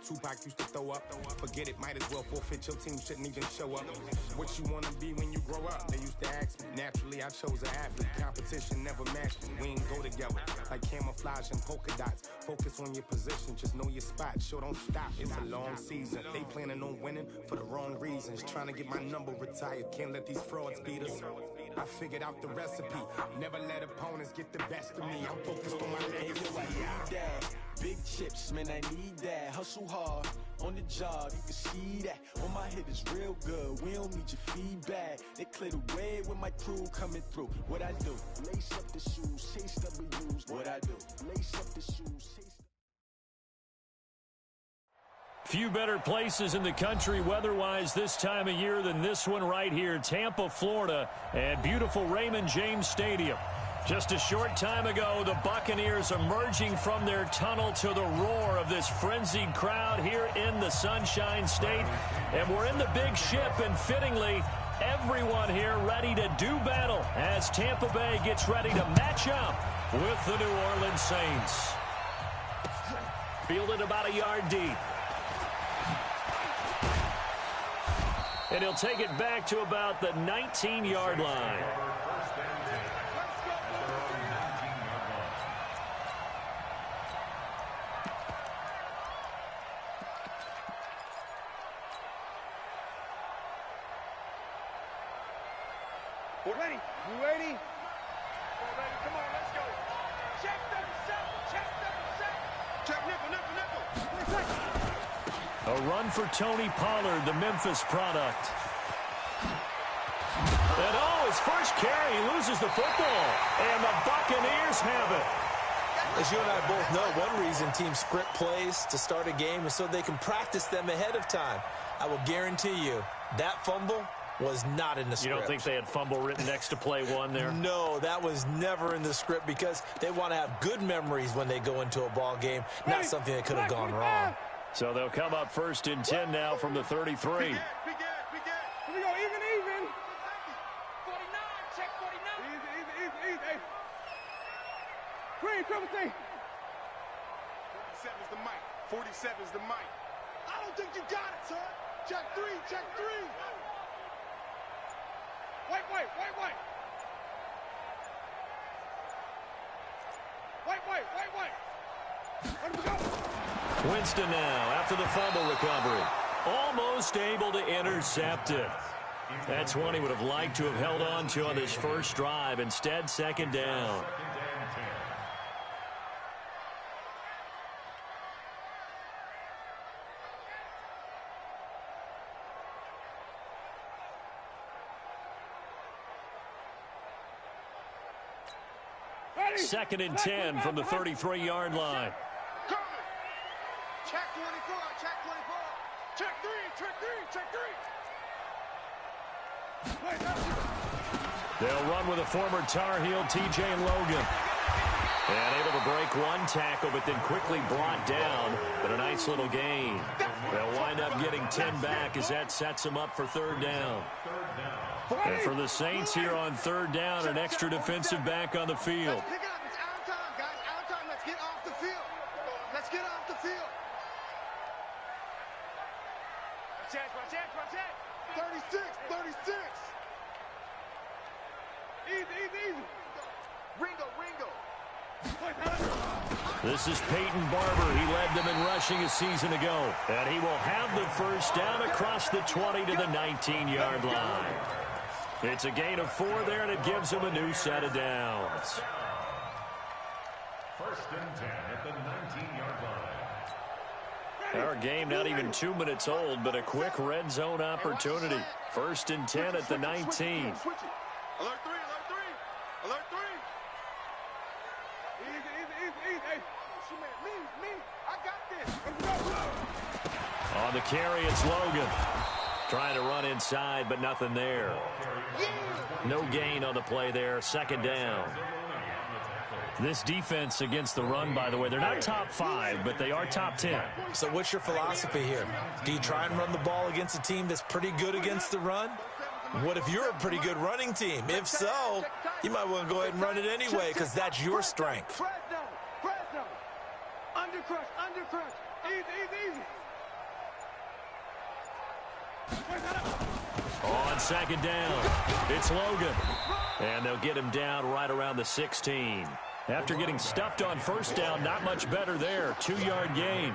Tupac used to throw up. Forget it, might as well forfeit. Your team shouldn't even show up. What you wanna be when you grow up? They used to ask me. Naturally, I chose an athlete. Competition never matched me. We ain't go together like camouflage and polka dots. Focus on your position, just know your spot. Sure, don't stop. It's a long season. They planning on winning for the wrong reasons. Trying to get my number retired. Can't let these frauds beat us. I figured out the recipe. Never let opponents get the best of me. I'm focused on my legacy. Big chips, man, I need that. Hustle hard on the job, you can see that. On my head is real good. We don't need your feedback. They clear the way with my crew coming through. What I do? Lace up the shoes, chase W's. What I do? Lace up the shoes, chase. Few better places in the country weather-wise this time of year than this one right here, Tampa, Florida, at beautiful Raymond James Stadium. Just a short time ago, the Buccaneers emerging from their tunnel to the roar of this frenzied crowd here in the Sunshine State. And we're in the big ship, and fittingly, everyone here ready to do battle as Tampa Bay gets ready to match up with the New Orleans Saints. Fielded about a yard deep. And he'll take it back to about the 19-yard line. We're ready. You ready? We're ready. Come on, let's go. Check 37. Check 37. Check nickel. A run for Tony Pollard, the Memphis product. And his first carry, he loses the football. And the Buccaneers have it. As you and I both know, one reason teams script plays to start a game is so they can practice them ahead of time. I will guarantee you that fumble was not in the script. You don't think they had fumble written next to play one there? No, that was never in the script because they want to have good memories when they go into a ball game, not something that could have gone wrong. So they'll come up 1st and 10 now from the 33. Here we go, even. 49, check 49. Easy. Hey. Green, triple T. 47's the mic. 47's the mic. I don't think you got it, son. Check 3. Wait. Let him go. Winston now after the fumble recovery. Almost able to intercept it. That's one he would have liked to have held on to on this first drive. Instead, 2nd down. Second and 10 from the 33-yard line. Check 24. Check 3. They'll run with a former Tar Heel, T.J. Logan. And able to break one tackle, but then quickly brought down. But a nice little gain. They'll wind up getting 10 back as that sets them up for 3rd down. And for the Saints here on 3rd down, an extra defensive back on the field. Pick it up. It's out of time, guys. Out of time. Let's get off the field. Check. 36. Easy. Ringo. This is Peyton Barber. He led them in rushing a season ago. And he will have the first down across the 20 to the 19-yard line. It's a gain of 4 there, and it gives him a new set of downs. 1st and 10 at the 19-yard line. Our game not even 2 minutes old, but a quick red zone opportunity. 1st and 10 at the 19. Alert 3. Easy. Hey, me. I got this. On the carry, it's Logan. Trying to run inside, but nothing there. No gain on the play there. 2nd down. This defense against the run, by the way, they're not top 5, but they are top 10. So what's your philosophy here? Do you try and run the ball against a team that's pretty good against the run? What if you're a pretty good running team? If so, you might want to go ahead and run it anyway because that's your strength. Press down. Undercrush. Easy. On second down, it's Logan. And they'll get him down right around the 16. After getting stuffed on first down, not much better there. 2-yard gain.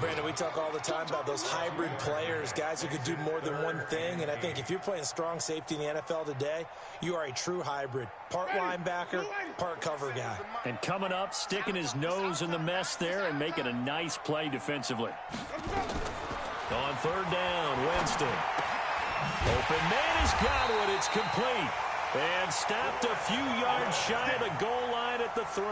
Brandon, we talk all the time about those hybrid players, guys who could do more than one thing. And I think if you're playing strong safety in the NFL today, you are a true hybrid. Part linebacker, part cover guy. And coming up, sticking his nose in the mess there and making a nice play defensively. On third down, Winston. Open man has got it. It's complete. And stopped a few yards shy of the goal line at the 3.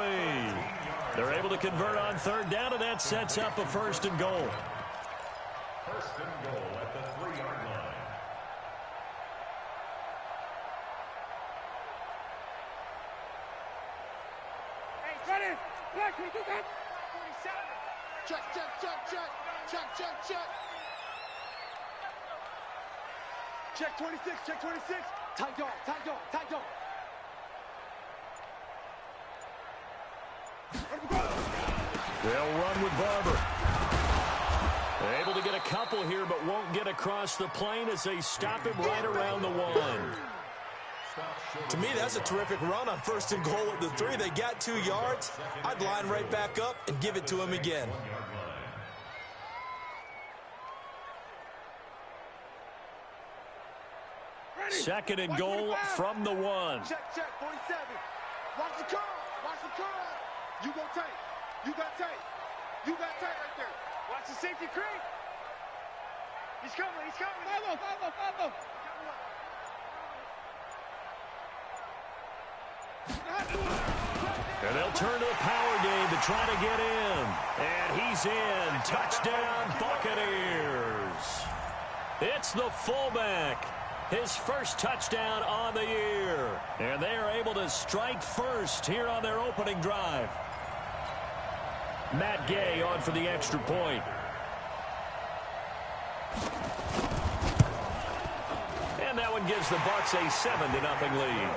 They're able to convert on third down, and that sets up a 1st and goal. 1st and goal at the 3-yard line. Hey, ready? Black, we do that. 47. Check. Check 26, check 26. Tight dog. They'll run with Barber. They're able to get a couple here, but won't get across the plane as they stop him right around the 1. To me, that's a terrific run on 1st and goal at the 3. They got 2 yards. I'd line right back up and give it to him again. Second and goal from the 1. Check, 47. Watch the curl. You got tight right there. Watch the safety creep. He's coming. Follow. And they'll turn to the power game to try to get in. And he's in. Touchdown, Buccaneers. It's the fullback. His first touchdown on the year. And they are able to strike first here on their opening drive. Matt Gay on for the extra point. And that one gives the Bucs a 7-0 lead.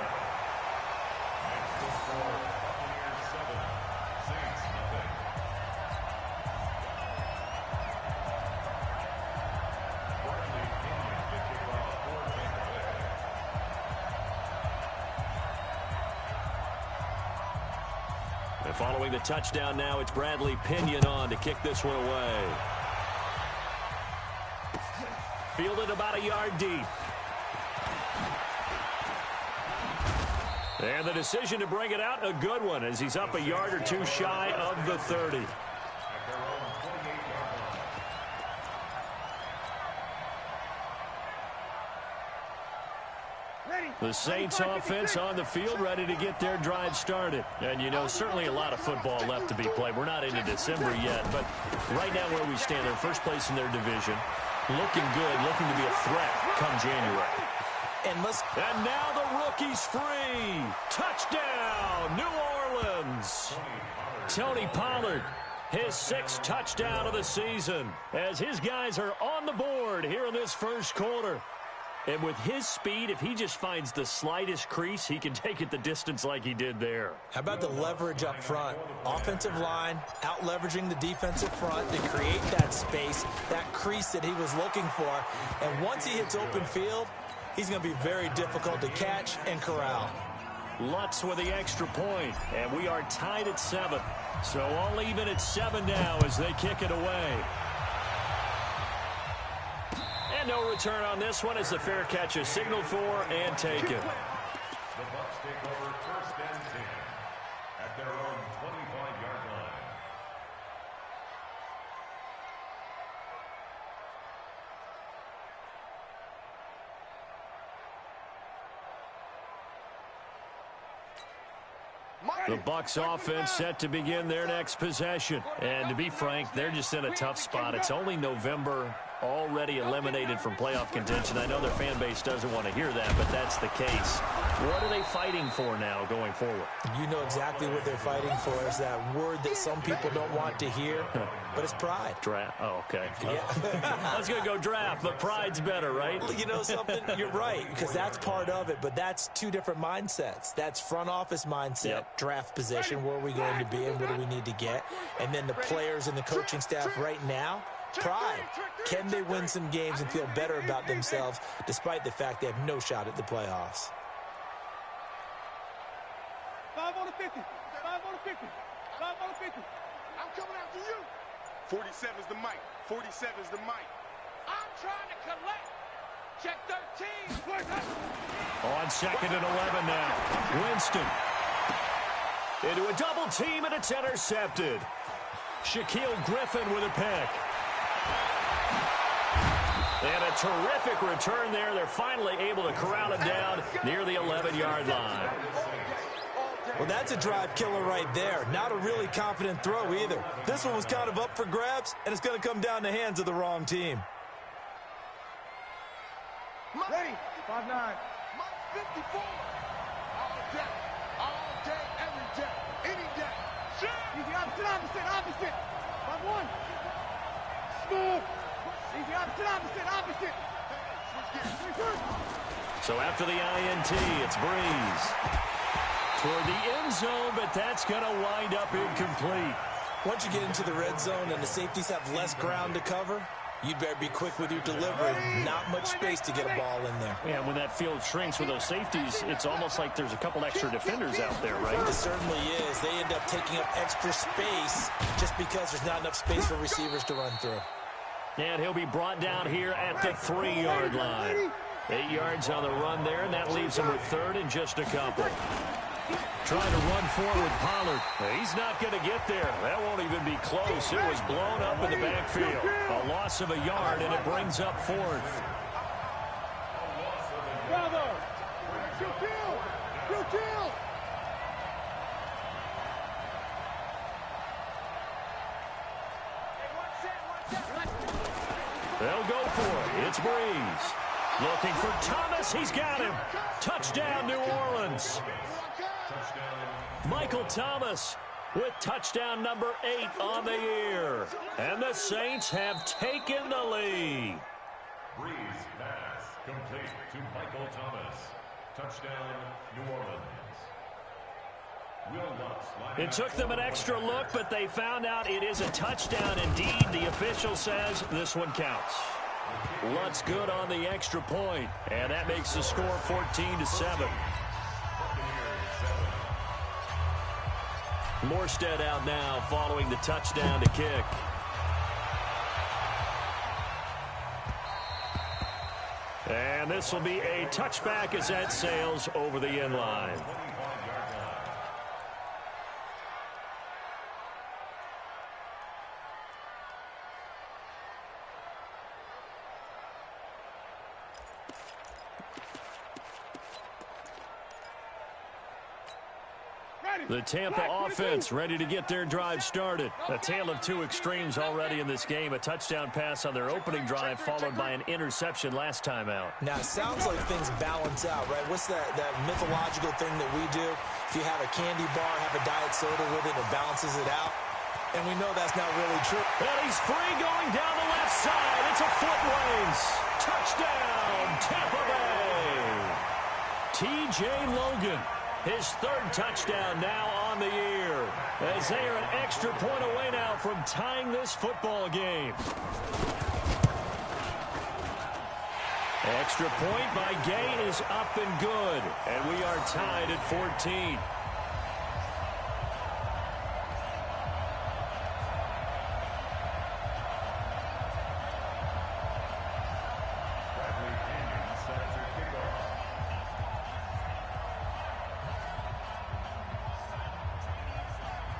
And following the touchdown now, it's Bradley Pinion on to kick this one away. Fielded about a yard deep. And the decision to bring it out, a good one, as he's up a yard or 2 shy of the 30. The Saints offense on the field, ready to get their drive started. And, you know, certainly a lot of football left to be played. We're not into December yet, but right now where we stand, they're first place in their division. Looking good, looking to be a threat come January. And now the rookie's free. Touchdown, New Orleans. Tony Pollard, his 6th touchdown of the season, as his guys are on the board here in this first quarter. And with his speed, if he just finds the slightest crease, he can take it the distance like he did there. How about the leverage up front? Offensive line out-leveraging the defensive front to create that space, that crease that he was looking for. And once he hits open field, he's going to be very difficult to catch and corral. Lutz with the extra point, and we are tied at 7. So all even at 7 now as they kick it away. And no return on this one as the fair catch is signaled for and taken. The Bucs take over 1st and 10 at their own 25-yard line. The Bucs offense set to begin their next possession. And to be frank, they're just in a tough spot. It's only November, already eliminated from playoff contention. I know their fan base doesn't want to hear that, but that's the case. What are they fighting for now going forward? You know exactly what they're fighting for. Is that word that some people don't want to hear, but it's pride. Draft. Oh, okay. Yeah. I was going to go draft, but pride's better, right? You know something? You're right, because that's part of it, but that's 2 different mindsets. That's front office mindset, draft position, where are we going to be and what do we need to get? And then the players and the coaching staff right now, pride. Can they win some games and feel better about themselves despite the fact they have no shot at the playoffs? 5 on the 50. 5 on the 50. 5 on the 50. I'm coming after you. 47's the mic. 47's the mic. I'm trying to collect. Check 13. On 2nd and 11 now. Winston. Into a double team, and it's intercepted. Shaquille Griffin with a pick. And a terrific return there. They're finally able to corral him down near the 11-yard line. Well, that's a drive killer right there. Not a really confident throw either. This one was kind of up for grabs, and it's going to come down the hands of the wrong team. Ready. 5-9. 54. All day, every day, any day. Easy opposite. 5-1. Smooth. Easy opposite. So after the INT, it's Breeze. Toward the end zone, but that's going to wind up incomplete. Once you get into the red zone and the safeties have less ground to cover, you'd better be quick with your delivery. Not much space to get a ball in there. Yeah, when that field shrinks with those safeties, it's almost like there's a couple extra defenders out there, right? It certainly is. They end up taking up extra space just because there's not enough space for receivers to run through. And he'll be brought down here at the 3-yard line. 8 yards on the run there, and that leaves him with 3rd and just a couple. Trying to run forward, Pollard. He's not going to get there. That won't even be close. It was blown up in the backfield. A loss of a yard, and it brings up 4th. Bravo. Good kill. They'll go for it. It's Breeze. Looking for Thomas. He's got him. Touchdown, New Orleans. Michael Thomas with touchdown number 8 on the year. And the Saints have taken the lead. Breeze pass complete to Michael Thomas. Touchdown, New Orleans. Will Lutz, it took them an extra look, but they found out it is a touchdown indeed. The official says this one counts. Lutz good on the extra point, and that makes the score 14-7. Morstead out now following the touchdown to kick. And this will be a touchback as that sails over the end line. The Tampa offense ready to get their drive started. A tale of two extremes already in this game. A touchdown pass on their opening drive followed by an interception last time out. Now, it sounds like things balance out, right? What's that mythological thing that we do? If you have a candy bar, have a diet soda with it, it balances it out. And we know that's not really true. And he's free going down the left side. It's a foot race. Touchdown, Tampa Bay. T.J. Logan. His 3rd touchdown now on the year, as they are an extra point away now from tying this football game. Extra point by Gay is up and good, and we are tied at 14.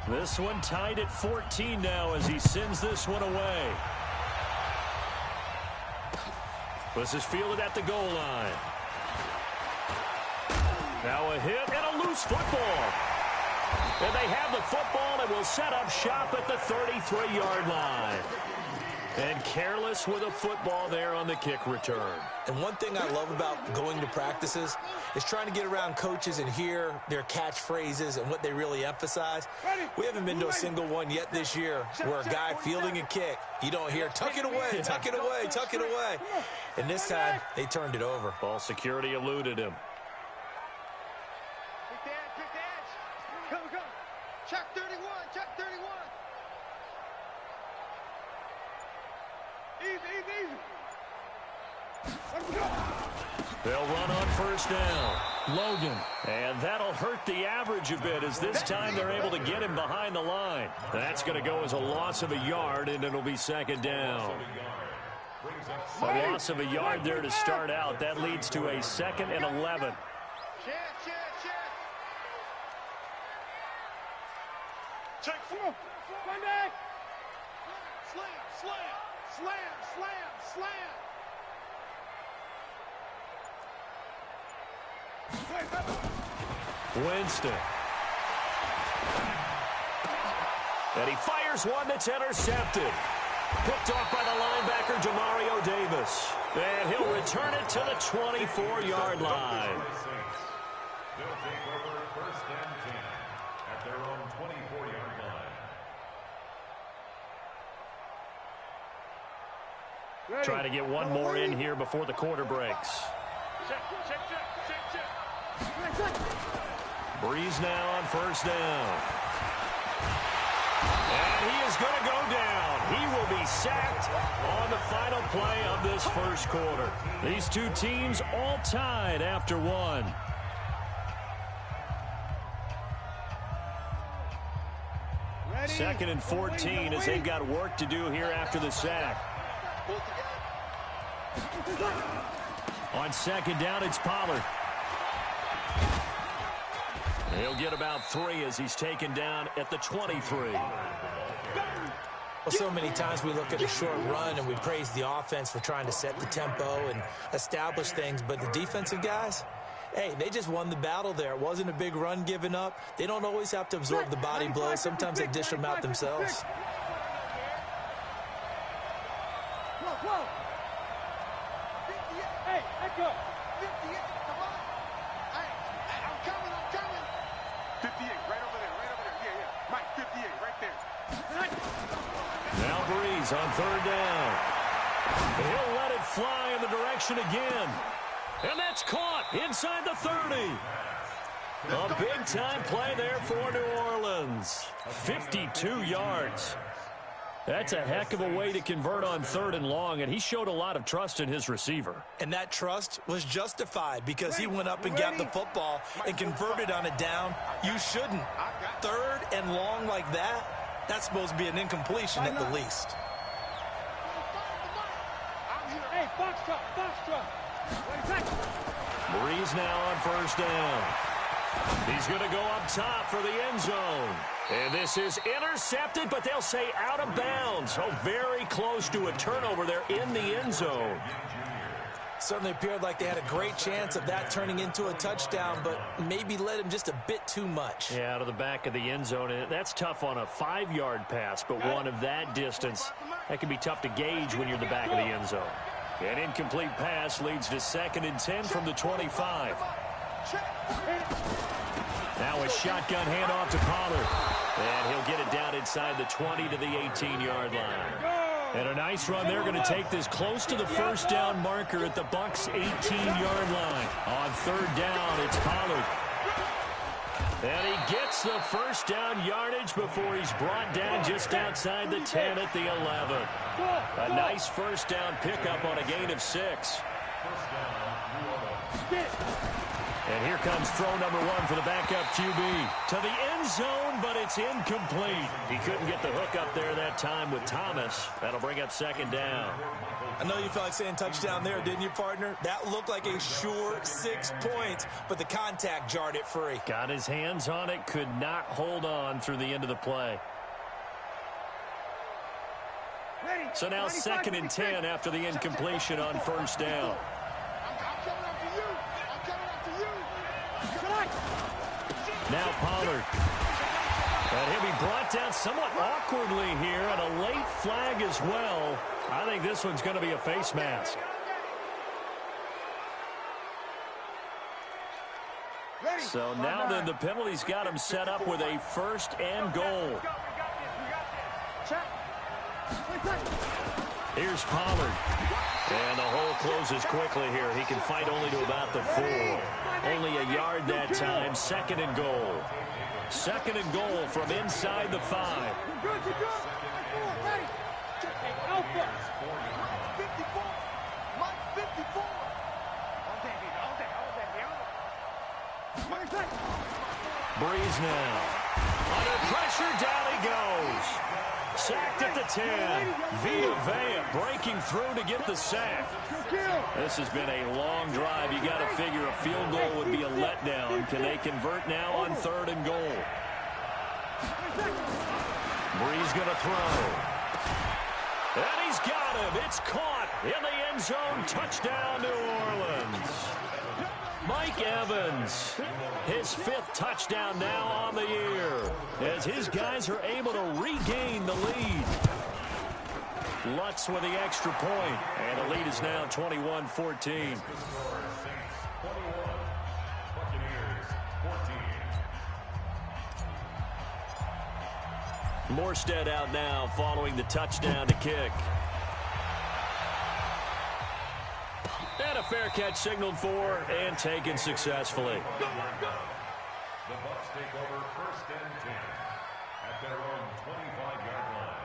This one tied at 14 now as he sends this one away. This is fielded at the goal line. Now a hit and a loose football. And they have the football and will set up shop at the 33-yard line. And careless with a football there on the kick return. And one thing I love about going to practices is trying to get around coaches and hear their catchphrases and what they really emphasize. We haven't been to a single one yet this year where a guy fielding a kick, you don't hear, tuck it away, tuck it away, tuck it away. And this time, they turned it over. Ball security eluded him. Quick edge. Go. Check 31. They'll run on first down. Logan. And that'll hurt the average a bit as this time they're able to get him behind the line. That's going to go as a loss of a yard, and it'll be second down. A loss of a yard there to start out. That leads to a 2nd and 11. Check. Sunday. Slam. Winston. And he fires one that's intercepted. Picked off by the linebacker, Demario Davis. And he'll return it to the 24-yard line. They'll take over 1st and 10 at their own 24-yard line. Try to get one more in here before the quarter breaks. Check. Breeze now on first down. And he is going to go down. He will be sacked on the final play of this first quarter. These two teams all tied after one. Second and 14 as they've got work to do here after the sack. On second down, it's Pollard. He'll get about 3 as he's taken down at the 23. Well, so many times we look at a short run and we praise the offense for trying to set the tempo and establish things, but the defensive guys, hey, they just won the battle there. It wasn't a big run given up. They don't always have to absorb the body blows. Sometimes they dish them out themselves. Hey, let's go. 58, come on. Hey, I'm coming. 58, right over there. Yeah. Mike, 58, right there. Now Breeze on third down. He'll let it fly in the direction again. And that's caught inside the 30. A big-time play there for New Orleans. 52 yards. That's a heck of a way to convert on 3rd and long, and he showed a lot of trust in his receiver. And that trust was justified because he went up and got the football and converted on a down. You shouldn't. 3rd and long like that, that's supposed to be an incompletion at the least. Hey, box truck. Breeze now on first down. He's going to go up top for the end zone. And this is intercepted, but they'll say out of bounds. Oh, very close to a turnover there in the end zone. Certainly appeared like they had a great chance of that turning into a touchdown, but maybe led him just a bit too much. Yeah, out of the back of the end zone. And that's tough on a 5-yard pass, but one of that distance, that can be tough to gauge when you're in the back of the end zone. An incomplete pass leads to 2nd and 10 from the 25. Now a shotgun handoff to Pollard. And he'll get it down inside the 20 to the 18-yard line. And a nice run. They're going to take this close to the first down marker at the Bucs' 18-yard line. On 3rd down, it's Pollard. And he gets the first down yardage before he's brought down just outside the 10 at the 11. A nice first down pickup on a gain of 6. And here comes throw number 1 for the backup QB. To the end zone, but it's incomplete. He couldn't get the hook up there that time with Thomas. That'll bring up 2nd down. I know you felt like saying touchdown there, didn't you, partner? That looked like a sure 6 points, but the contact jarred it free. Got his hands on it, could not hold on through the end of the play. So now 2nd and 10 after the incompletion on first down. Now Pollard. And he'll be brought down somewhat awkwardly here, and a late flag as well. I think this one's going to be a face mask. So now then the penalty's got him set up with a 1st and goal. Here's Pollard. And the hole closes quickly here. He can fight only to about the 4. Only a yard that time. 2nd and goal. 2nd and goal from inside the 5. Breeze now. Under pressure, down he goes. Sacked at the 10. Vita Vea breaking through to get the sack. This has been a long drive. You got to figure a field goal would be a letdown. Can they convert now on 3rd and goal? Breeze going to throw. And he's got him. It's caught in the end zone. Touchdown, New Orleans. Mike Evans, his 5th touchdown now on the year, as his guys are able to regain the lead. Lutz with the extra point, and the lead is now 21-14. Morstead out now following the touchdown to kick. And a fair catch signaled for and taken successfully. The Bucs take over 1st and 10 at their own 25-yard line.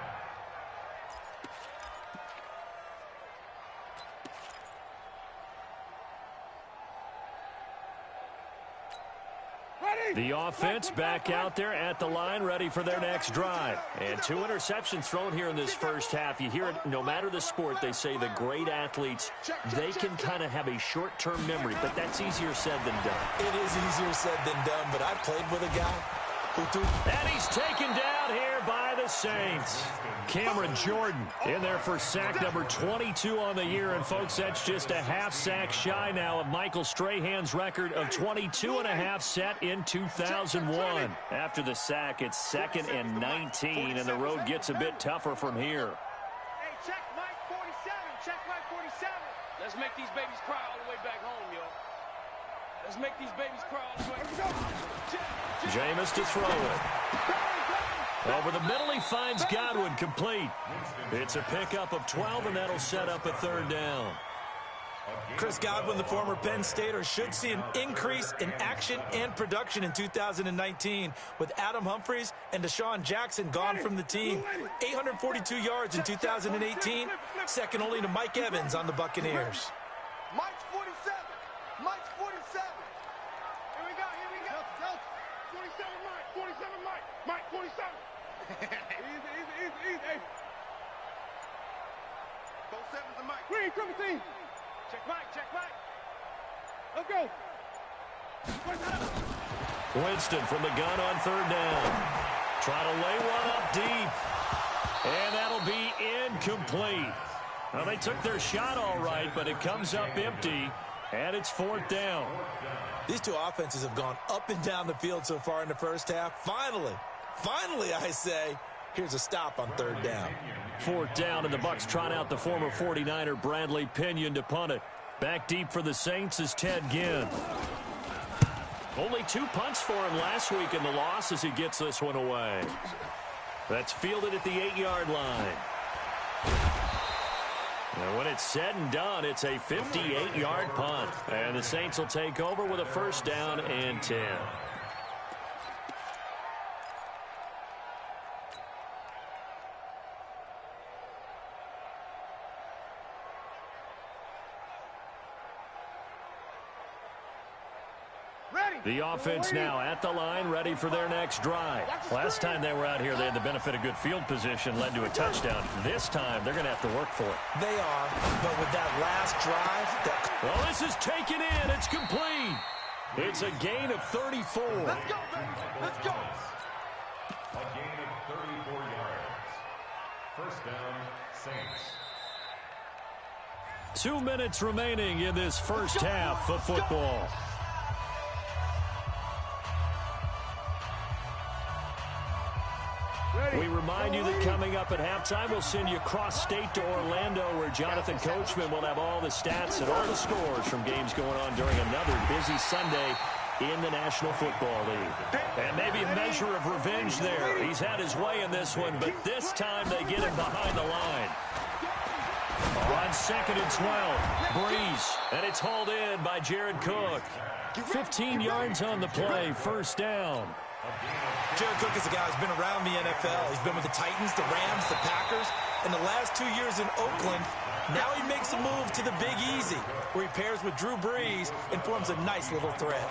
The offense back out there at the line, ready for their next drive. And 2 interceptions thrown here in this first half. You hear it, no matter the sport, they say the great athletes, they can kind of have a short-term memory, but that's easier said than done. It is easier said than done, but I played with a guy who threw. And he's taken down here by the Saints. Cameron Jordan in there for sack number 22 on the year. And, folks, that's just a half sack shy now of Michael Strahan's record of 22.5 set in 2001. After the sack, it's 2nd and 19, and the road gets a bit tougher from here. Hey, check Mike 47. Check Mike 47. Let's make these babies cry all the way back home, yo. Let's make these babies cry all the way. Jameis to throw it. Over the middle, he finds Godwin complete. It's a pickup of 12, and that'll set up a 3rd down. Chris Godwin, the former Penn Stater, should see an increase in action and production in 2019 with Adam Humphries and Deshaun Jackson gone from the team. 842 yards in 2018, second only to Mike Evans on the Buccaneers. Mike's 47. Mike's 47. Here we go. 47 Mike. 47 Mike. Mike 47. Easy. 47's the Mike. Green, 17. Check Mike. Let's go. Winston from the gun on 3rd down. Try to lay one up deep. And that'll be incomplete. Well, they took their shot all right, but it comes up empty, and it's 4th down. These two offenses have gone up and down the field so far in the first half. Finally, I say, here's a stop on 3rd down. 4th down, and the Bucs trot out the former 49er Bradley Pinion to punt it. Back deep for the Saints is Ted Ginn. Only 2 punts for him last week in the loss as he gets this one away. That's fielded at the 8-yard line. And when it's said and done, it's a 58-yard punt. And the Saints will take over with a 1st down and 10. The offense now at the line, ready for their next drive. Last time they were out here, they had the benefit of good field position, led to a touchdown. This time, they're going to have to work for it. They are, but with that last drive... Well, this is taken in. It's complete. It's a gain of 34. Let's go, baby. Let's go. A gain of 34 yards. 1st down, Saints. 2 minutes remaining in this first half of football. We remind you that coming up at halftime, we'll send you cross-state to Orlando, where Jonathan Coachman will have all the stats and all the scores from games going on during another busy Sunday in the National Football League. And maybe a measure of revenge there. He's had his way in this one, but this time they get him behind the line. On 2nd and 12, Breeze, and it's hauled in by Jared Cook. 15 yards on the play, 1st down. Jared Cook is a guy who's been around the NFL. He's been with the Titans, the Rams, the Packers. In the last 2 years in Oakland, now he makes a move to the Big Easy, where he pairs with Drew Brees and forms a nice little threat.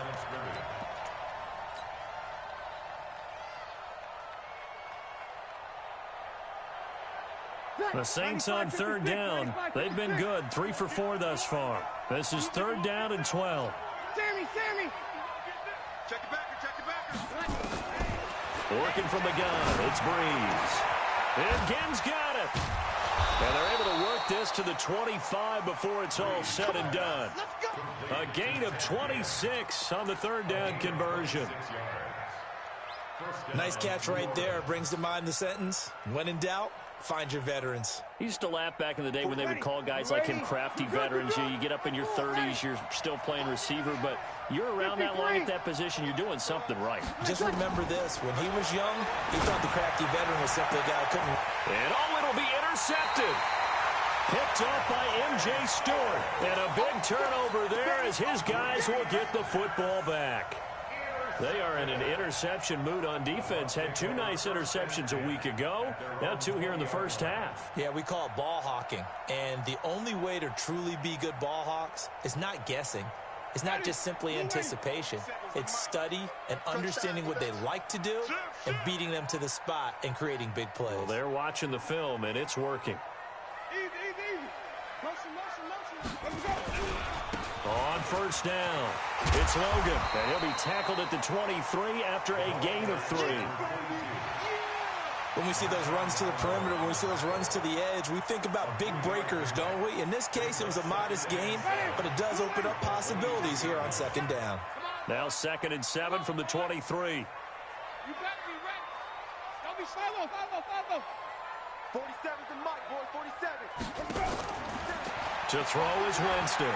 The Saints on third down. They've been good, 3 for 4 thus far. This is third down and 12. Sammy! Check your backer. Working from the gun, it's Breeze. And Ginn's got it. And they're able to work this to the 25 before it's all said and done. A gain of 26 on the third down conversion. Nice catch right there. Brings to mind the sentence, when in doubt, find your veterans. He used to laugh back in the day when they would call guys like him crafty veterans. You get up in your 30s, you're still playing receiver, but you're around that long at that position, you're doing something right. Just remember this, when he was young, he thought the crafty veteran was simply a guy who couldn't. And it'll be intercepted. Picked off by M.J. Stewart. And a big turnover there as his guys will get the football back. They are in an interception mood on defense. Had 2 nice interceptions a week ago. Now 2 here in the first half. Yeah, we call it ball hawking. And the only way to truly be good ball hawks is not guessing. It's not just simply anticipation. It's study and understanding what they like to do and beating them to the spot and creating big plays. Well, they're watching the film, and it's working. Easy. Motion. Let's go. On first down, it's Logan, and he'll be tackled at the 23 after a gain of 3. When we see those runs to the perimeter, when we see those runs to the edge, we think about big breakers, don't we? In this case, it was a modest gain, but it does open up possibilities here on second down. Now 2nd and 7 from the 23. You better be ready. Don't be follow. 47's the mic, boy, 47. To throw is Winston.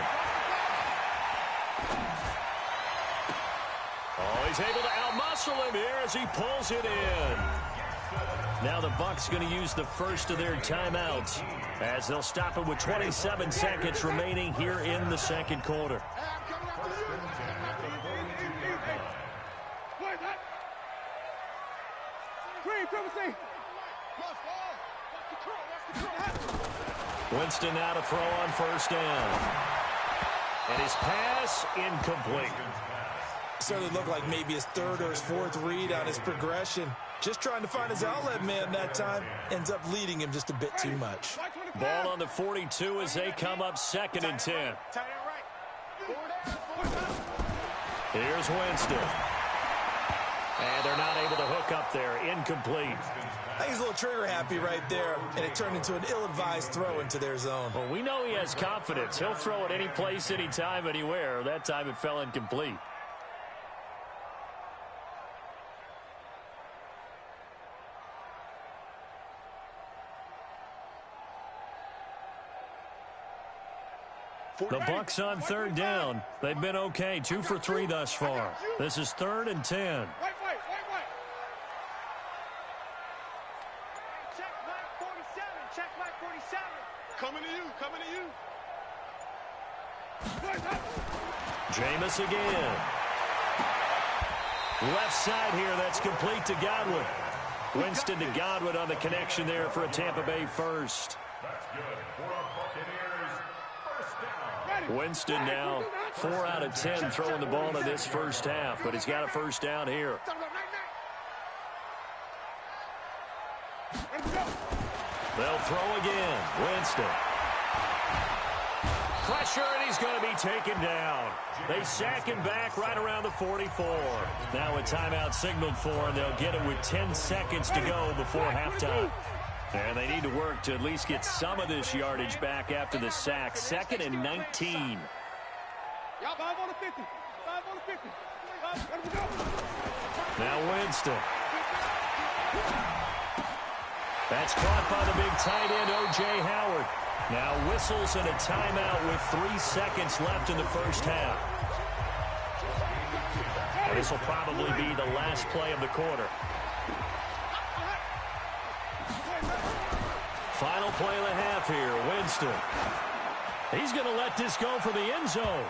Oh, he's able to outmuscle him here as he pulls it in. Now the Bucs going to use the first of their timeouts as they'll stop it with 27 seconds remaining here in the second quarter. Winston now to throw on first down. And his pass incomplete. Certainly looked like maybe his 3rd or his 4th read on his progression. Just trying to find his outlet man that time. Ends up leading him just a bit too much. Ball on the 42 as they come up 2nd and 10. Here's Winston. And they're not able to hook up there. Incomplete. I think he's a little trigger happy right there, and it turned into an ill-advised throw into their zone. Well, we know he has confidence. He'll throw it any place, anytime, anywhere. That time it fell incomplete. The Bucs on third down. They've been okay, 2 for 3 thus far. This is 3rd and 10. Wait. Check my 47. Coming to you. Jameis again. Left side here, that's complete to Godwin. Winston to Godwin on the connection there for a Tampa Bay first. That's good for our Buccaneers. First down. Winston now 4 out of 10 throwing the ball in this first half, but he's got a first down here. They'll throw again. Winston. Pressure, and he's going to be taken down. They sack him back right around the 44. Now a timeout signaled for, and they'll get it with 10 seconds to go before halftime. And they need to work to at least get some of this yardage back after the sack. 2nd and 19. Now Winston. That's caught by the big tight end, O.J. Howard. Now whistles and a timeout with 3 seconds left in the first half. And this will probably be the last play of the quarter. Final play of the half here, Winston. He's going to let this go for the end zone.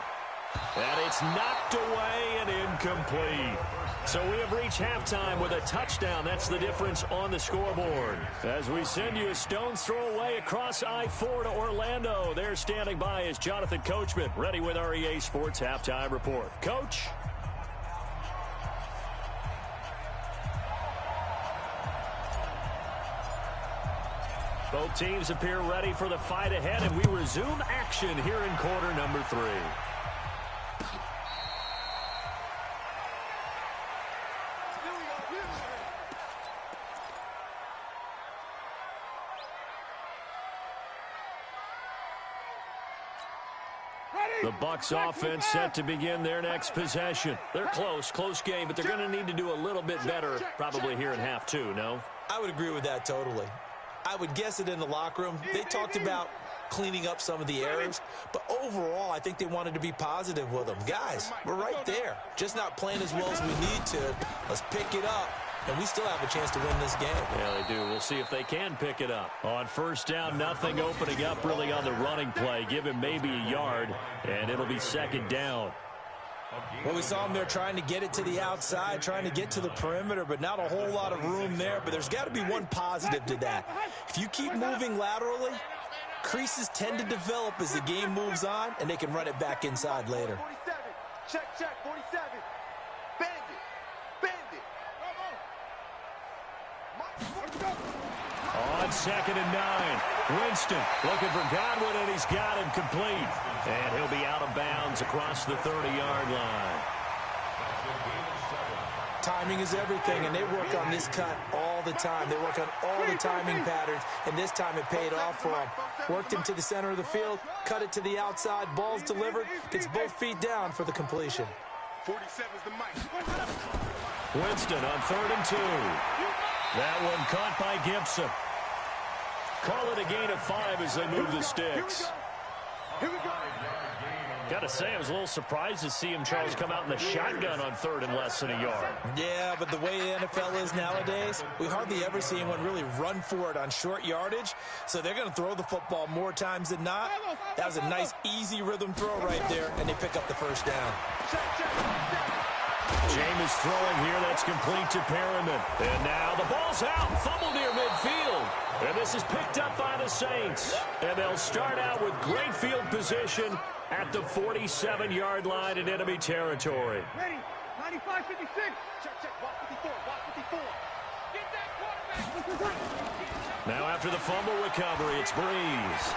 And it's knocked away and incomplete. So we have reached halftime with a touchdown. That's the difference on the scoreboard. As we send you a stone's throw away across I-4 to Orlando. There standing by is Jonathan Coachman, ready with our EA Sports Halftime Report. Coach? Both teams appear ready for the fight ahead, and we resume action here in quarter number 3. The Bucs offense set to begin their next possession. They're close game, but they're going to need to do a little bit better probably here in half 2, no? I would agree with that totally. I would guess it in the locker room. They talked about cleaning up some of the errors, but overall, I think they wanted to be positive with them. Guys, we're right there. Just not playing as well as we need to. Let's pick it up, and we still have a chance to win this game. Yeah, they do. We'll see if they can pick it up. On first down, nothing opening up really on the running play. Give him maybe a yard, and it'll be second down. Well, we saw them there trying to get it to the outside, trying to get to the perimeter, but not a whole lot of room there. But there's got to be one positive to that. If you keep moving laterally, creases tend to develop as the game moves on, and they can run it back inside later. 47. Check, 47. Bend it. On second and 9, Winston looking for Godwin, and he's got him complete. And he'll be out of bounds across the 30-yard line. Timing is everything, and they work on this cut all the time. They work on all the timing patterns, and this time it paid off for them. Worked him to the center of the field, cut it to the outside, ball's delivered, gets both feet down for the completion. 47 is the mic. Winston on 3rd and 2. That one caught by Gibson. Call it a gain of 5 as they move the sticks. Here we go. Got to say, I was a little surprised to see him, Charles, come out in the shotgun on 3rd and less than a yard. Yeah, but the way the NFL is nowadays, we hardly ever see anyone really run for it on short yardage, so they're going to throw the football more times than not. That was a nice, easy rhythm throw right there, and they pick up the first down. Jameis throwing here. That's complete to Perriman. And now the ball's out. Fumble near midfield. And this is picked up by the Saints. And they'll start out with great field position at the 47-yard line in enemy territory. Ready. 95-56. Check. Watch 54. Get that quarterback. Now after the fumble recovery, it's Breeze.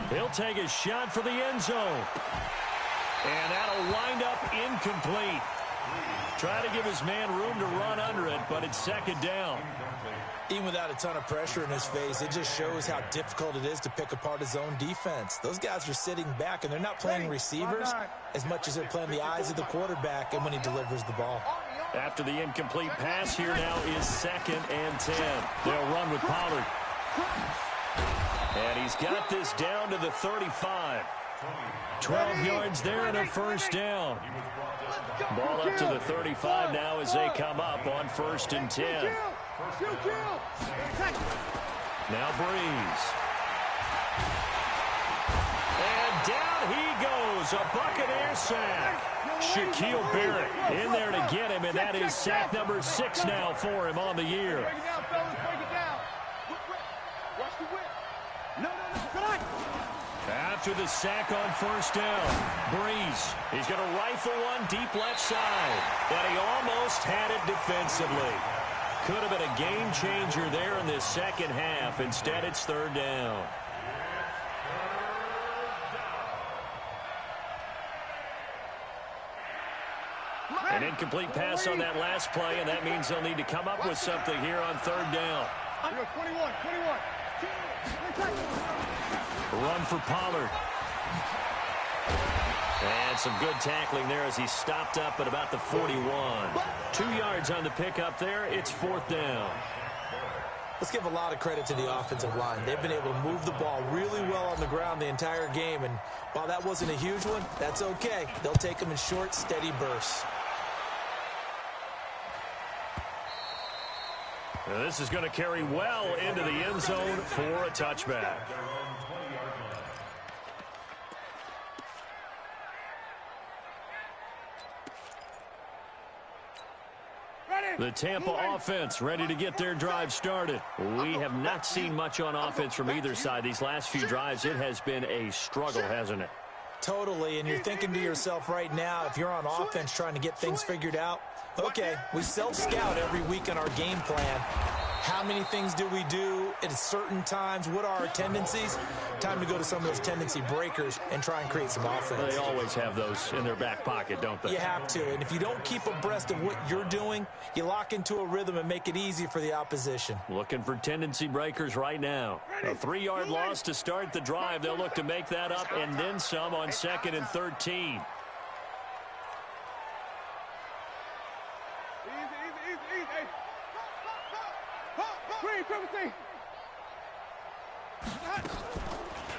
He'll take a shot for the end zone. And that'll wind up incomplete. Try to give his man room to run under it, but it's second down. Even without a ton of pressure in his face, it just shows how difficult it is to pick apart his own defense. Those guys are sitting back, and they're not playing receivers as much as they're playing the eyes of the quarterback and when he delivers the ball. After the incomplete pass, here now is 2nd and 10. They'll run with Pollard. And he's got this down to the 35. 12 yards there and a first down. Ball up to the 35 now as they come up on 1st and 10. Now Breeze. And down he goes. A Buccaneer sack. Shaquille Barrett in there to get him, and that is sack number 6 now for him on the year. After the sack on 1st down, Breeze, he's going to rifle one deep left side, but he almost had it defensively. Could have been a game changer there in this second half. Instead, it's 3rd down. An incomplete pass on that last play, and that means they'll need to come up with something here on 3rd down. 21. Run for Pollard. And some good tackling there as he stopped up at about the 41. 2 yards on the pickup there. It's 4th down. Let's give a lot of credit to the offensive line. They've been able to move the ball really well on the ground the entire game. And while that wasn't a huge one, that's okay. They'll take them in short, steady bursts. Now this is going to carry well into the end zone for a touchback. The Tampa offense ready to get their drive started. We have not seen much on offense from either side. These last few drives, it has been a struggle, hasn't it? Totally, and you're thinking to yourself right now, if you're on offense trying to get things figured out, okay, we self-scout every week in our game plan. How many things do we do at certain times? What are our tendencies? Time to go to some of those tendency breakers and try and create some offense. Well, they always have those in their back pocket, don't they? You have to. And if you don't keep abreast of what you're doing, you lock into a rhythm and make it easy for the opposition. Looking for tendency breakers right now. A 3-yard loss to start the drive. They'll look to make that up and then some on 2nd and 13.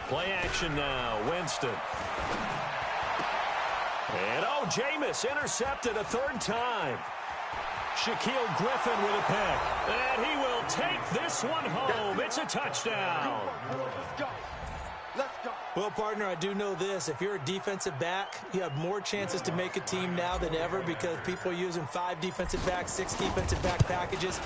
Play action now. Winston. And, Jameis intercepted a 3rd time. Shaquille Griffin with a pick. And he will take this one home. It's a touchdown. Let's go. Well, partner, I do know this. If you're a defensive back, you have more chances to make a team now than ever because people are using 5 defensive backs, 6 defensive back packages.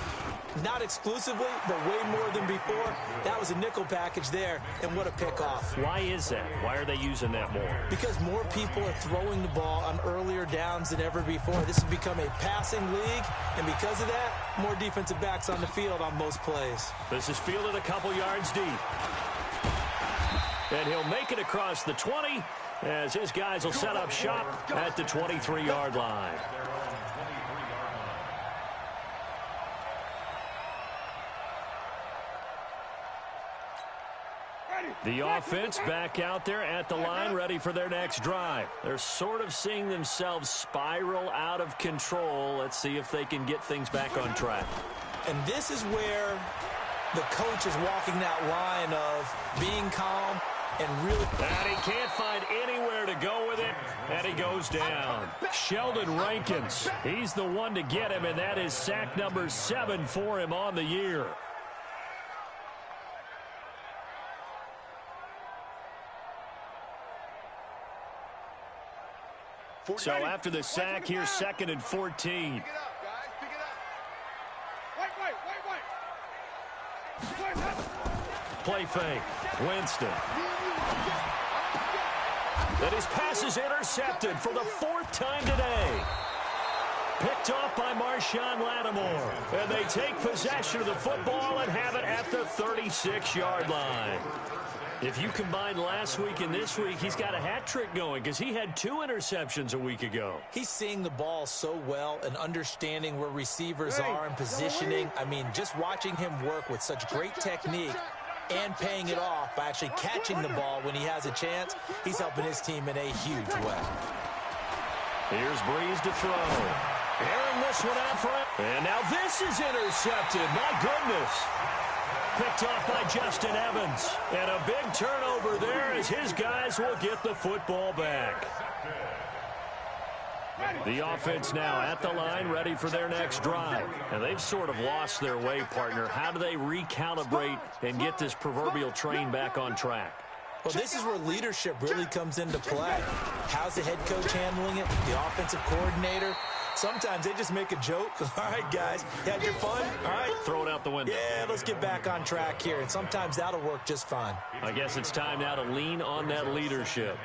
Not exclusively, but way more than before. That was a nickel package there, and what a pickoff. Why is that? Why are they using that more? Because more people are throwing the ball on earlier downs than ever before. This has become a passing league, and because of that, more defensive backs on the field on most plays. This is fielded a couple yards deep. And he'll make it across the 20 as his guys will set up shop at the 23-yard line. The offense back out there at the line, ready for their next drive. They're sort of seeing themselves spiral out of control. Let's see if they can get things back on track. And this is where the coach is walking that line of being calm and really... And he can't find anywhere to go with it, and he goes down. Sheldon Rankins, he's the one to get him, and that is sack number 7 for him on the year. So after the sack, here's 2nd and 14. Pick it up, guys. Pick it up. Play fake. Winston. And his pass is intercepted for the 4th time today. Picked off by Marshawn Lattimore. And they take possession of the football and have it at the 36-yard line. If you combine last week and this week, he's got a hat trick going because he had 2 interceptions a week ago. He's seeing the ball so well and understanding where receivers are and positioning. I mean, just watching him work with such great technique and paying it off by actually catching the ball when he has a chance, he's helping his team in a huge way. Here's Breeze to throw. Airing this one out for him. And now this is intercepted. My goodness. Picked off by Justin Evans. And a big turnover there as his guys will get the football back. The offense now at the line, ready for their next drive. And they've sort of lost their way, partner. How do they recalibrate and get this proverbial train back on track? Well, this is where leadership really comes into play. How's the head coach handling it? The offensive coordinator? Sometimes they just make a joke. All right, guys, you had your fun? All right. Throw it out the window. Yeah, let's get back on track here. And sometimes that'll work just fine. I guess it's time now to lean on that leadership.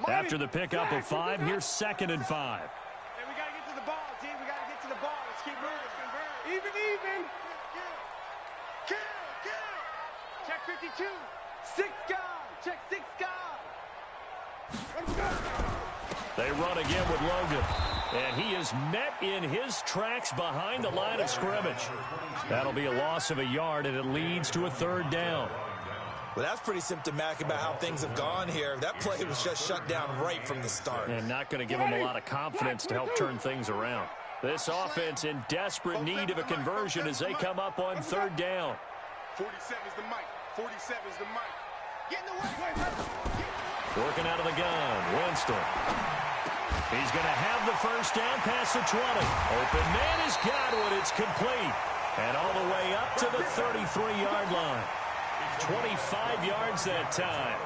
After the pickup of 5, here's 2nd and 5. Hey, we got to get to the ball, team. We got to get to the ball. Let's keep moving. Even. Kill. Check 52. 6 guys. Check 6 guys. Let's go. They run again with Logan. And he is met in his tracks behind the line of scrimmage. That'll be a loss of a yard, and it leads to a 3rd down. Well, that's pretty symptomatic about how things have gone here. That play was just shut down right from the start. And not going to give them a lot of confidence to help turn things around. This offense in desperate need of a conversion as they come up on 3rd down. 47's the mic. 47's the mic. Get in the way. Working out of the gun, Winston. He's going to have the 1st down past the 20. Open man has got it. It's complete. And all the way up to the 33-yard line. 25 yards that time.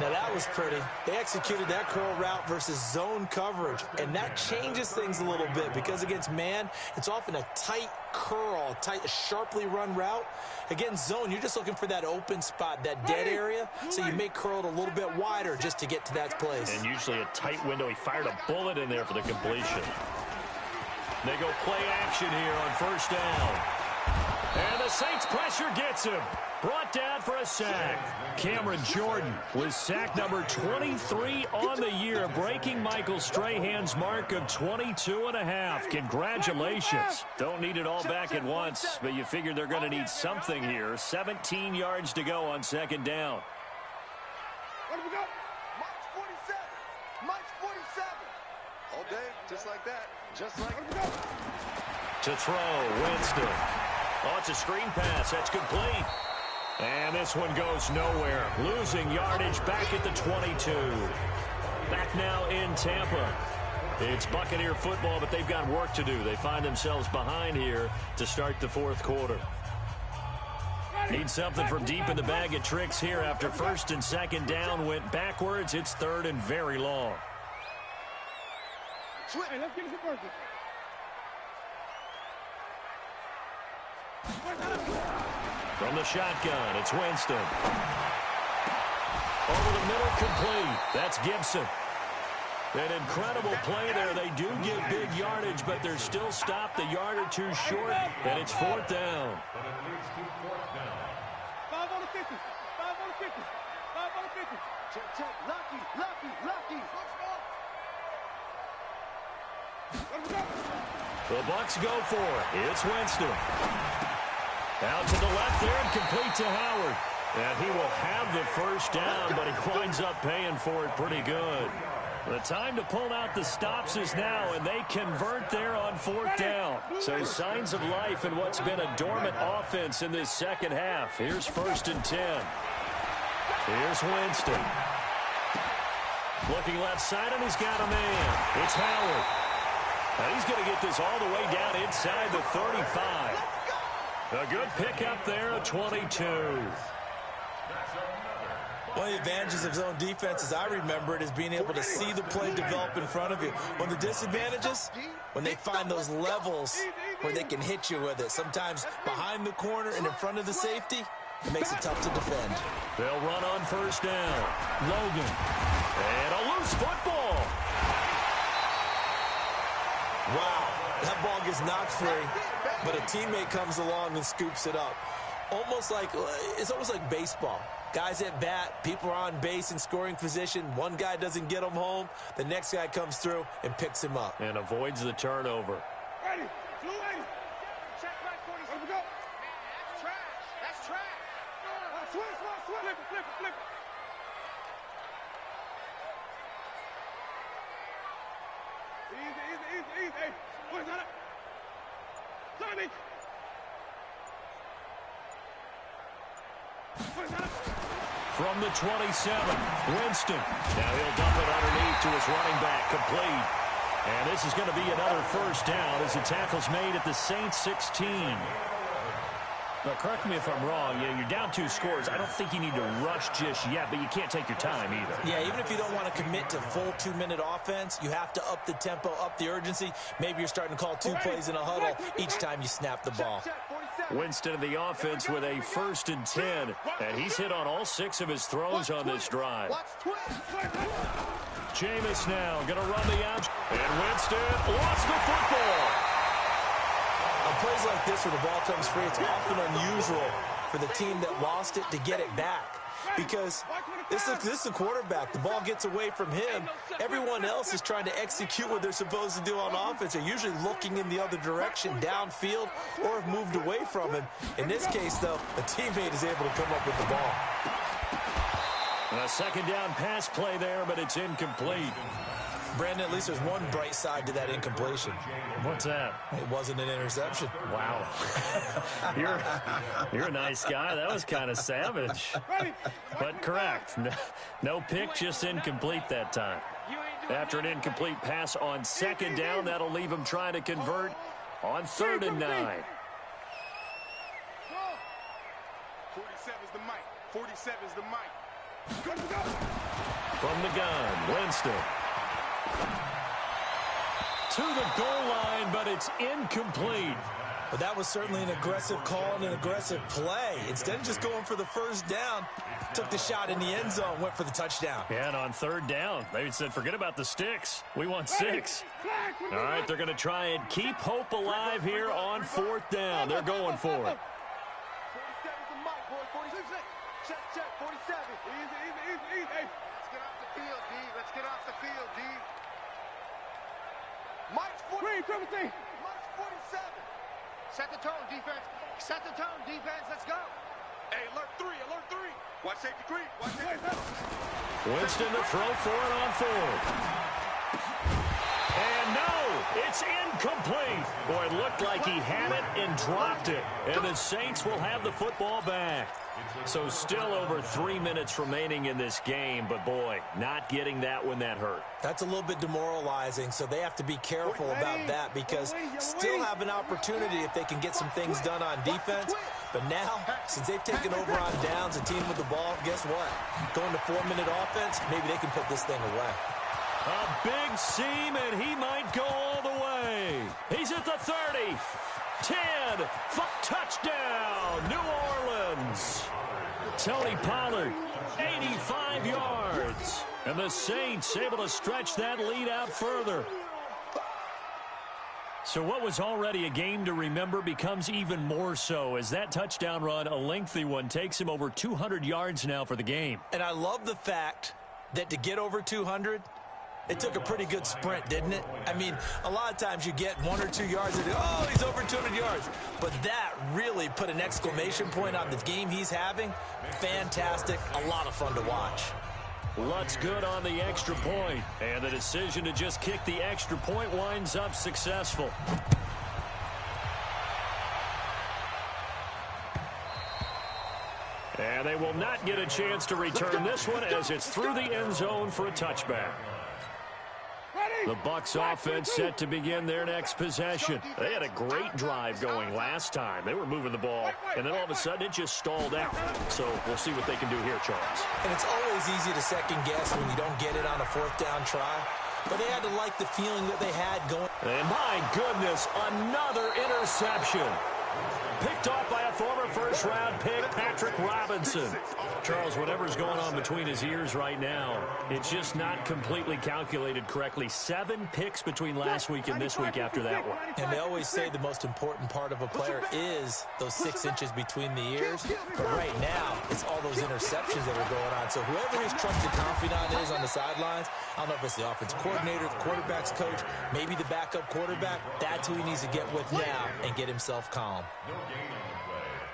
Now that was pretty. They executed that curl route versus zone coverage, and that changes things a little bit because against man, it's often a tight curl, tight, sharply run route. Against zone, you're just looking for that open spot, that dead area, so you make curl a little bit wider just to get to that place. And usually a tight window. He fired a bullet in there for the completion. They go play action here on first down. And the Saints pressure gets him. Brought down for a sack. Cameron Jordan with sack number 23 on the year, breaking Michael Strahan's mark of 22.5. Congratulations. Don't need it all back at once, but you figure they're going to need something here. 17 yards to go on second down. Where do we go? March 47. March 47. All day, just like that. Just like that. To throw, Winston. Oh, it's a screen pass. That's complete. And this one goes nowhere. Losing yardage back at the 22. Back now in Tampa. It's Buccaneer football, but they've got work to do. They find themselves behind here to start the fourth quarter. Need something from deep in the bag of tricks here after first and second down went backwards. It's third and very long. Hey, let's get it working. From the shotgun, it's Winston. Over the middle, complete. That's Gibson. An incredible play there. They do get big yardage, but they're still stopped a yard or two short, and it's fourth down. But it leads to fourth down. 5 on the 50. 5 on the 50. 5 on the 50. Check. Lucky. The Bucs go for it. It's Winston. Out to the left there and complete to Howard. And he will have the first down, but he winds up paying for it pretty good. The time to pull out the stops is now, and they convert there on fourth down. So signs of life in what's been a dormant offense in this second half. Here's first and 10. Here's Winston. Looking left side, and he's got a man. It's Howard. Now he's going to get this all the way down inside the 35. A good pickup there, a 22. One of the advantages of zone defense, as I remember it, is being able to see the play develop in front of you. One of the disadvantages, when they find those levels where they can hit you with it. Sometimes behind the corner and in front of the safety, it makes it tough to defend. They'll run on first down. Logan. And a loose football. Wow, that ball gets knocked free, but a teammate comes along and scoops it up. It's almost like baseball. Guys at bat, people are on base in scoring position. One guy doesn't get him home. The next guy comes through and picks him up. And avoids the turnover. Ready. Blue 80. Check right 40. Where we go? That's trash. That's trash. Swing. Flip it. Easy. Hey, where's that? Sonny. From the 27, Winston. Now he'll dump it underneath to his running back, complete. And this is going to be another first down as the tackle's made at the Saints 16. Now, correct me if I'm wrong. You're down 2 scores. I don't think you need to rush just yet, but you can't take your time either. Yeah, even if you don't want to commit to full 2-minute offense, you have to up the tempo, up the urgency. Maybe you're starting to call 2 plays in a huddle each time you snap the ball. Winston of the offense with a first and 10, and he's hit on all 6 of his throws on this drive. Jameis now going to run the out, and Winston lost the football. On plays like this where the ball comes free, it's often unusual for the team that lost it to get it back. Because this is the quarterback. The ball gets away from him. Everyone else is trying to execute what they're supposed to do on offense. They're usually looking in the other direction, downfield, or have moved away from him. In this case, though, a teammate is able to come up with the ball. A second down pass play there, but it's incomplete. Brandon, at least there's one bright side to that incompletion. What's that? It wasn't an interception. Wow. You're a nice guy. That was kind of savage. But correct. No pick, just incomplete that time. After an incomplete pass on second down, that'll leave him trying to convert on 3rd and 9. 47's the mic. 47's the mic. From the gun, Winston. To the goal line, but it's incomplete. But that was certainly an aggressive call and an aggressive play. Instead of just going for the first down, took the shot in the end zone, went for the touchdown. Yeah, and on third down, they said, forget about the sticks. We want 6. All right, they're going to try and keep hope alive here on fourth down. They're going for it. 47's the mic, boy. 46. Check. 47. Easy. Hey. Let's get off the field, D. Let's get off the field, D. Mike's 47. Mike's 47. Set the tone, defense. Set the tone, defense. Let's go. Hey, alert 3. Watch safety creep. Winston to throw for it on fourth. And no, it's incomplete. Boy, it looked like he had it and dropped it. And the Saints will have the football back. So still over 3 minutes remaining in this game. But, boy, not getting that when that hurt. That's a little bit demoralizing, so they have to be careful about that because still have an opportunity if they can get some things done on defense. But now, since they've taken over on downs, a team with the ball, guess what? Going to 4-minute offense, maybe they can put this thing away. A big seam, and he might go all the way. He's at the 30. 10. Touchdown, New Orleans. Tony Pollard, 85 yards. And the Saints able to stretch that lead out further. So what was already a game to remember becomes even more so as that touchdown run, a lengthy one, takes him over 200 yards now for the game. And I love the fact that to get over 200, it took a pretty good sprint, didn't it? I mean, a lot of times you get 1 or 2 yards and, oh, he's over 200 yards. But that really put an exclamation point on the game he's having. Fantastic. A lot of fun to watch. Lutt's good on the extra point, and the decision to just kick the extra point winds up successful. And they will not get a chance to return this one as it's through the end zone for a touchback. The Bucs offense set to begin their next possession. They had a great drive going last time. They were moving the ball, and then all of a sudden it just stalled out. So we'll see what they can do here, Charles. And it's always easy to second guess when you don't get it on a fourth down try. But they had to like the feeling that they had going. And my goodness, another interception. Picked off by a former first-round pick, Patrick Robinson. Charles, whatever's going on between his ears right now, it's just not completely calculated correctly. 7 picks between last week and this week after that one. And they always say the most important part of a player is those 6 inches between the ears. But right now, it's all those interceptions that are going on. So whoever his trusted confidant is on the sidelines, I don't know if it's the offensive coordinator, the quarterback's coach, maybe the backup quarterback, that's who he needs to get with now and get himself calm.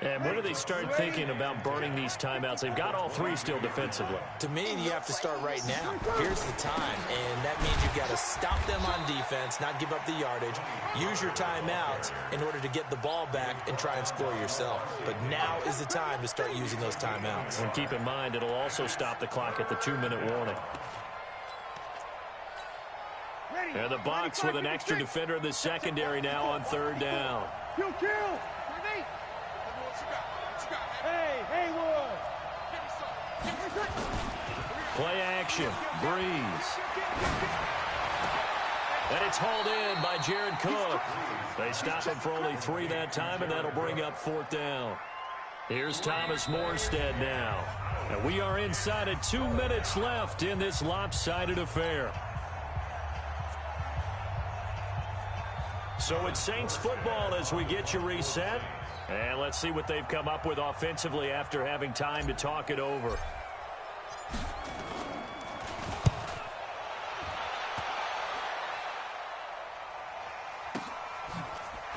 And when do they start thinking about burning these timeouts? They've got all 3 still defensively. To me, you have to start right now. Here's the time, and that means you've got to stop them on defense, not give up the yardage, use your timeouts in order to get the ball back and try and score yourself. But now is the time to start using those timeouts. And keep in mind, it'll also stop the clock at the 2-minute warning. And the Bucs with an extra defender in the secondary now on third down. Kill. Hey, Haywood. Play action. Breeze. And it's hauled in by Jared Cook. They stop him for only 3 that time, and that'll bring up fourth down. Here's Thomas Morstead now. And we are inside of 2 minutes left in this lopsided affair. So it's Saints football as we get you reset. And let's see what they've come up with offensively after having time to talk it over.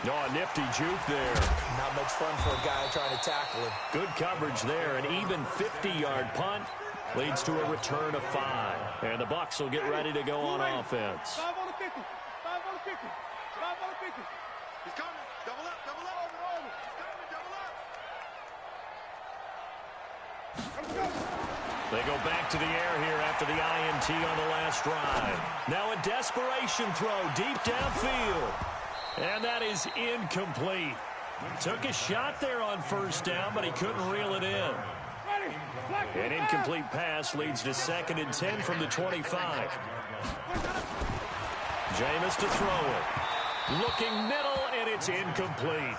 Oh, a nifty juke there. Not much fun for a guy trying to tackle him. Good coverage there. An even 50-yard punt leads to a return of 5. And the Bucs will get ready to go on offense. 5 on the 50. 5 on the 50. 5 on the 50. He's coming. Double up. Over. He's coming. Double up. They go back to the air here after the INT on the last drive. Now a desperation throw deep downfield. And that is incomplete. Took a shot there on first down, but he couldn't reel it in. An incomplete pass leads to 2nd and 10 from the 25. Jameis to throw it. Looking middle, and it's incomplete.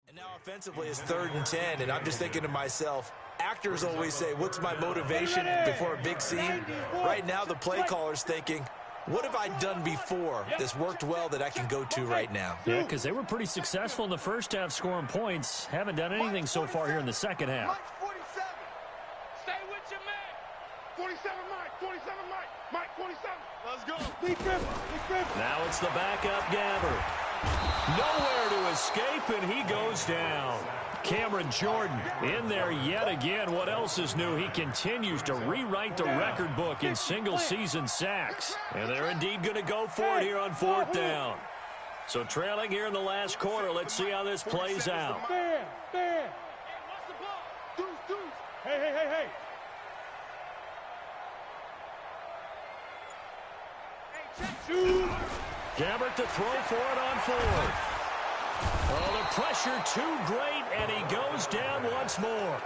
And now offensively it's 3rd and 10, and I'm just thinking to myself, actors always say, what's my motivation before a big scene? Right now the play caller's thinking, what have I done before that's worked well that I can go to right now? Yeah, because they were pretty successful in the first half scoring points. Haven't done anything so far here in the second half. Mike 47. Stay with your man. 47 Mike. 47 Mike. Mike 47. Let's go. Big grip. Now it's the backup Gabbert. Nowhere to escape, and he goes down. Cameron Jordan in there yet again. What else is new? He continues to rewrite the record book in single-season sacks. And they're indeed going to go for it here on 4th down. So trailing here in the last quarter. Let's see how this plays out. Hey, what's the ball? Deuce. Hey. Hey, Gabbert to throw for it on 4th. Oh, the pressure too great, and he goes down once more.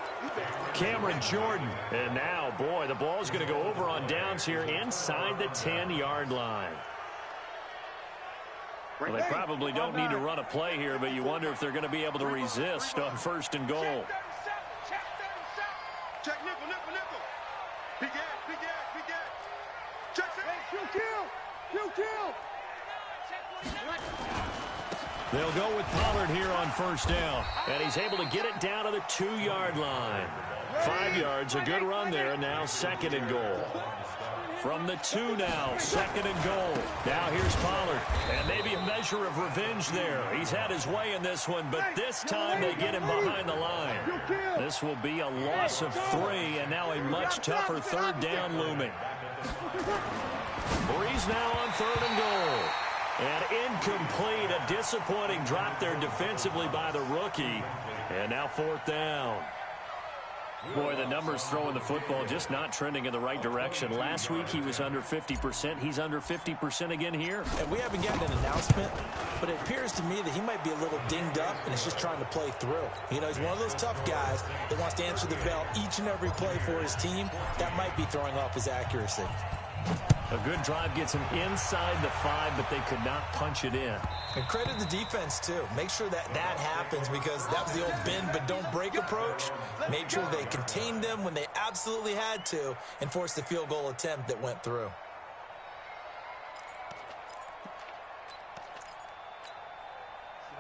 Cameron Jordan. And now, boy, the ball's going to go over on downs here inside the 10-yard line. Well, they probably don't need to run a play here, but you wonder if they're going to be able to resist on 1st and goal. Check nickel. Big Check. Hey, kill. They'll go with Pollard here on 1st down, and he's able to get it down to the 2-yard line. 5 yards, a good run there, and now 2nd and goal. From the 2 now, 2nd and goal. Now here's Pollard, and maybe a measure of revenge there. He's had his way in this one, but this time they get him behind the line. This will be a loss of 3, and now a much tougher 3rd down looming. Breeze now on 3rd and goal. And incomplete, a disappointing drop there defensively by the rookie. And now 4th down. Boy, the numbers throwing the football just not trending in the right direction. Last week he was under 50%. He's under 50% again here. And we haven't gotten an announcement, but it appears to me that he might be a little dinged up and is just trying to play through. You know, he's one of those tough guys that wants to answer the bell each and every play for his team. That might be throwing off his accuracy. A good drive gets him inside the 5, but they could not punch it in. And credit the defense, too. Make sure that happens, because that was the old bend but don't break approach. Made sure they contained them when they absolutely had to and forced the field goal attempt that went through.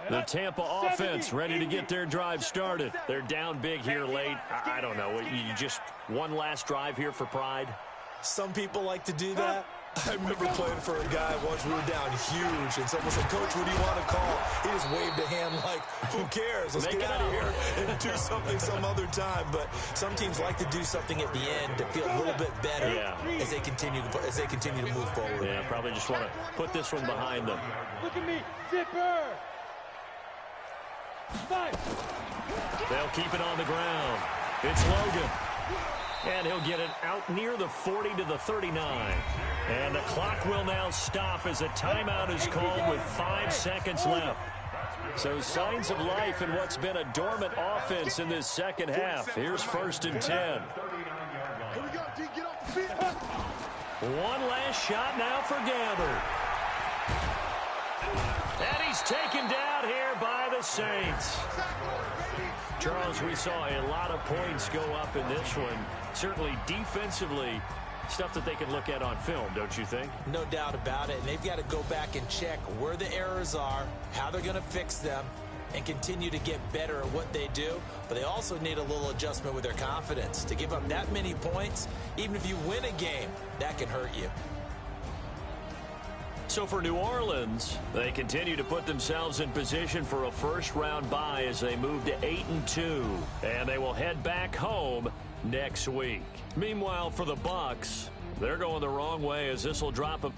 The Tampa offense ready to get their drive started. They're down big here late. I don't know. You just one last drive here for pride? Some people like to do that. I remember playing for a guy once. We were down huge, and someone said, Coach, what do you want to call? He just waved a hand like, who cares? Let's get out of here and do something some other time. But some teams like to do something at the end to feel a little bit better as they continue to move forward. Yeah, probably just want to put this one behind them. Look at me, zipper. They'll keep it on the ground. It's Logan. And he'll get it out near the 40 to the 39. And the clock will now stop as a timeout is called with 5 seconds left. So signs of life in what's been a dormant offense in this second half. Here's 1st and 10. Here we go, D, get off the field. One last shot now for Gabbert. And he's taken down here by the Saints. Charles, we saw a lot of points go up in this one. Certainly defensively, stuff that they can look at on film, don't you think? No doubt about it. And they've got to go back and check where the errors are, how they're going to fix them, and continue to get better at what they do. But they also need a little adjustment with their confidence. To give up that many points, even if you win a game, that can hurt you. So for New Orleans, they continue to put themselves in position for a first-round bye as they move to 8-2, and they will head back home next week. Meanwhile, for the Bucs, they're going the wrong way as this will drop them